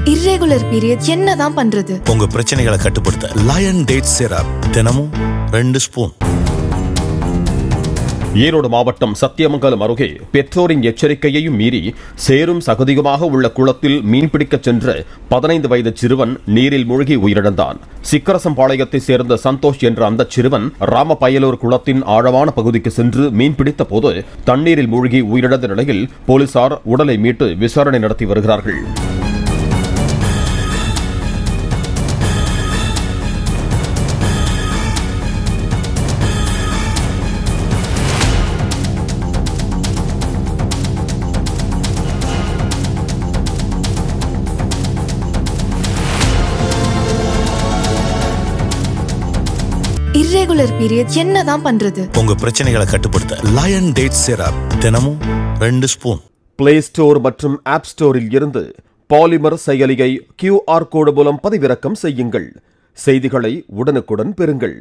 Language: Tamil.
இர்ரெகுலர் பீரியட் என்னதான் பண்றது? உங்க பிரச்சனைகளை கட்டுப்படுத்த லயன் டேட் சிரப் தினமும் 2 ஸ்பூன். ஈரோடு மாவட்டம் சத்தியமங்கலம் அருகே பெற்றோரின் எச்சரிக்கையையும் மீறி சேரும் சகதியுமாக உள்ள குளத்தில் மீன்பிடிக்கச் சென்ற 15 வயது சிறுவன் நீரில் மூழ்கி உயிரிழந்தான். சிக்கரசம்பாளையத்தை சேர்ந்த சந்தோஷ் என்ற அந்த சிறுவன் ராமபயலூர் குளத்தின் ஆழமான பகுதிக்கு சென்று மீன்பிடித்த போது தண்ணீரில் மூழ்கி உயிரிழந்த நிலையில் போலீசார் உடலை மீட்டு விசாரணை நடத்தி வருகிறார்கள். இர்ரெகுலர் பீரியட் என்னதான் பண்றது? உங்க பிரச்சனைகளை கட்டுப்படுத்த லயன் டேட் சிரப் தினமும் 2 ஸ்பூன். பிளே ஸ்டோர் மற்றும் ஆப் ஸ்டோரில் இருந்து பாலிமர் செயலியை QR கோடு மூலம் பதிவிறக்கம் செய்யுங்கள். செய்திகளை உடனுக்குடன் பெறுங்கள்.